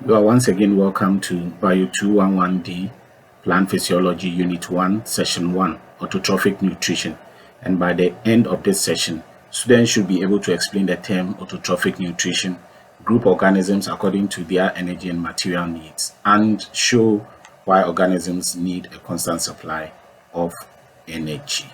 You are once again welcome to Bio 211D, Plant Physiology Unit 1, Session 1, Autotrophic Nutrition. And by the end of this session, students should be able to explain the term autotrophic nutrition, group organisms according to their energy and material needs, and show why organisms need a constant supply of energy.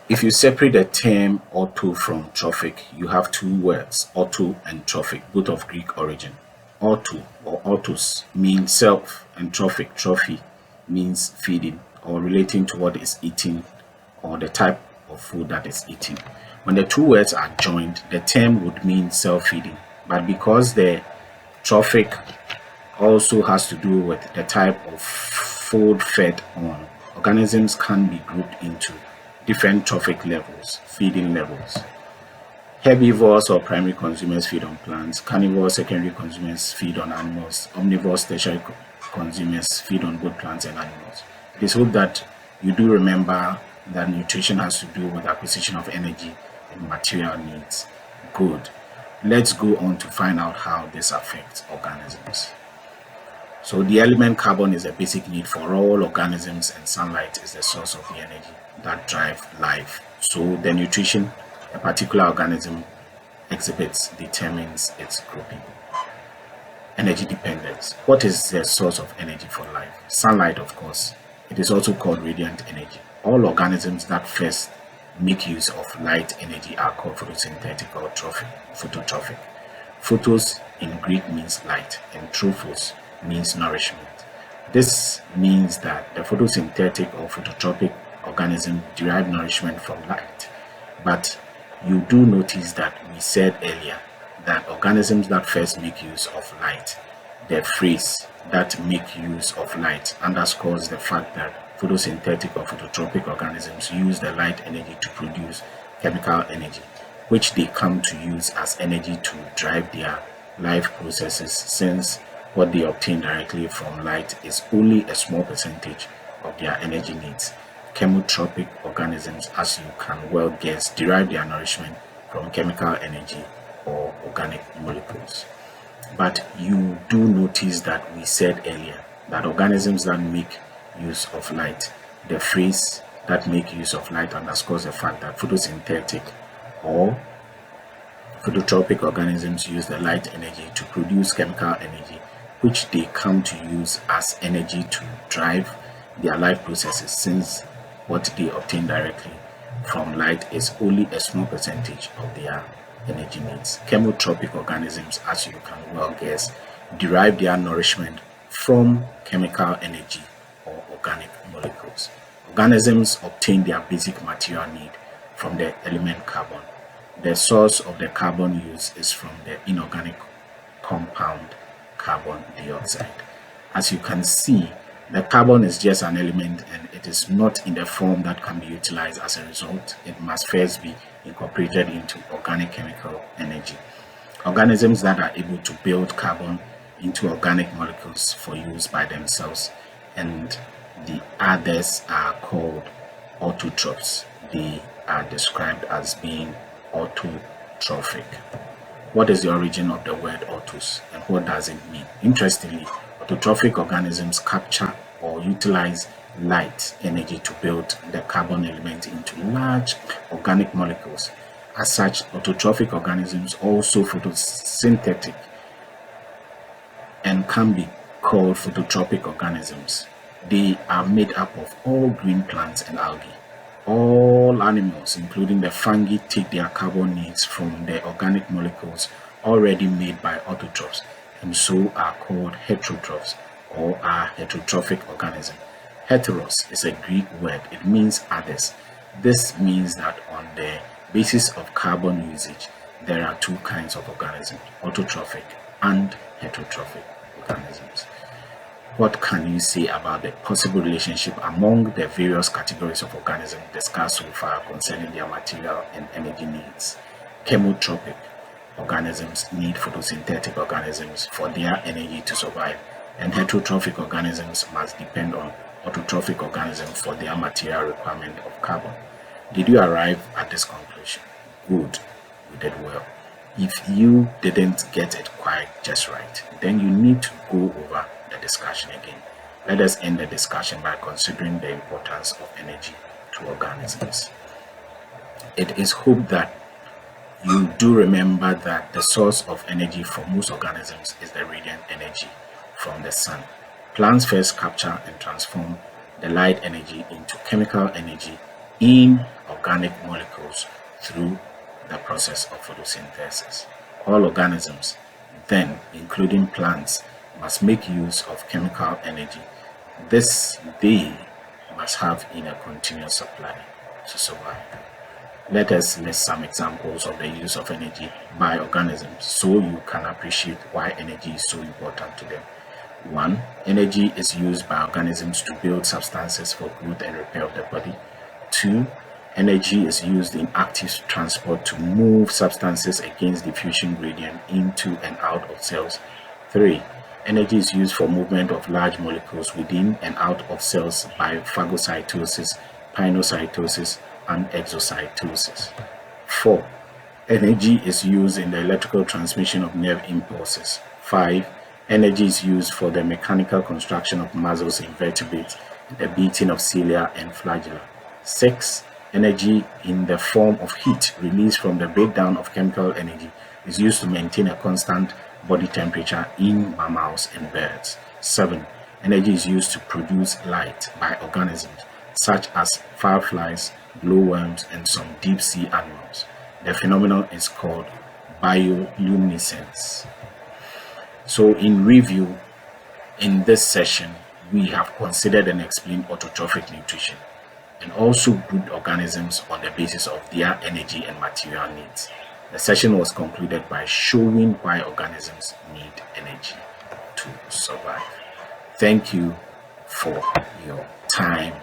If you separate the term auto from trophic, you have two words, auto and trophic, both of Greek origin. Auto or autos means self, and trophy means feeding or relating to what is eaten or the type of food that is eaten. When the two words are joined, the term would mean self-feeding, but because the trophic also has to do with the type of food fed on, organisms can be grouped into different trophic levels, feeding levels. Herbivores or primary consumers feed on plants. Carnivores, secondary consumers feed on animals. Omnivores, tertiary consumers feed on both plants and animals. It is hoped that you do remember that nutrition has to do with acquisition of energy and material needs. Good. Let's go on to find out how this affects organisms. So the element carbon is a basic need for all organisms, and sunlight is the source of the energy that drive life. So the nutrition a particular organism exhibits determines its grouping. Energy dependence. What is the source of energy for life? Sunlight, of course. It is also called radiant energy. All organisms that first make use of light energy are called photosynthetic or phototrophic. Photos in Greek means light, and trophos means nourishment. This means that the photosynthetic or phototropic organism derive nourishment from light. But you do notice that we said earlier that organisms that first make use of light, the phrase that make use of light underscores the fact that photosynthetic or phototropic organisms use the light energy to produce chemical energy, which they come to use as energy to drive their life processes, since what they obtain directly from light is only a small percentage of their energy needs. Chemotropic organisms, as you can well guess, derive their nourishment from chemical energy or organic molecules. But you do notice that we said earlier that organisms that make use of light, the phrase that make use of light underscores the fact that photosynthetic or phototropic organisms use the light energy to produce chemical energy, which they come to use as energy to drive their life processes, since what they obtain directly from light is only a small percentage of their energy needs. Chemotropic organisms, as you can well guess, derive their nourishment from chemical energy or organic molecules. Organisms obtain their basic material need from the element carbon. The source of the carbon used is from the inorganic compound carbon dioxide. As you can see, the carbon is just an element, and it is not in the form that can be utilized as a result. It must first be incorporated into organic chemical energy. Organisms that are able to build carbon into organic molecules for use by themselves, and the others are called autotrophs. They are described as being autotrophic. What is the origin of the word autos, and what does it mean? Interestingly, autotrophic organisms capture or utilize light energy to build the carbon element into large organic molecules. As such, autotrophic organisms also photosynthetic and can be called phototropic organisms. They are made up of all green plants and algae. All animals, including the fungi, take their carbon needs from the organic molecules already made by autotrophs, and so are called heterotrophs or are heterotrophic organisms. Heteros is a Greek word. It means others. This means that on the basis of carbon usage, there are two kinds of organisms, autotrophic and heterotrophic organisms. What can you say about the possible relationship among the various categories of organisms discussed so far concerning their material and energy needs? Chemotropic organisms need photosynthetic organisms for their energy to survive, and heterotrophic organisms must depend on autotrophic organisms for their material requirement of carbon. Did you arrive at this conclusion? Good, you did well. If you didn't get it quite just right, then you need to go over the discussion again. Let us end the discussion by considering the importance of energy to organisms. It is hoped that you do remember that the source of energy for most organisms is the radiant energy from the sun. Plants first capture and transform the light energy into chemical energy in organic molecules through the process of photosynthesis. All organisms, then, including plants, must make use of chemical energy. This they must have in a continuous supply to survive. Let us list some examples of the use of energy by organisms so you can appreciate why energy is so important to them. 1. Energy is used by organisms to build substances for growth and repair of the body. 2. Energy is used in active transport to move substances against diffusion gradient into and out of cells. 3. Energy is used for movement of large molecules within and out of cells by phagocytosis, pinocytosis, and exocytosis. 4. Energy is used in the electrical transmission of nerve impulses. 5. Energy is used for the mechanical construction of muscles in vertebrates, the beating of cilia and flagella. 6. Energy in the form of heat released from the breakdown of chemical energy is used to maintain a constant body temperature in mammals and birds. 7. Energy is used to produce light by organisms such as fireflies, glowworms, and some deep-sea animals. The phenomenon is called bioluminescence. So in review, in this session, we have considered and explained autotrophic nutrition and also grouped organisms on the basis of their energy and material needs. The session was concluded by showing why organisms need energy to survive. Thank you for your time.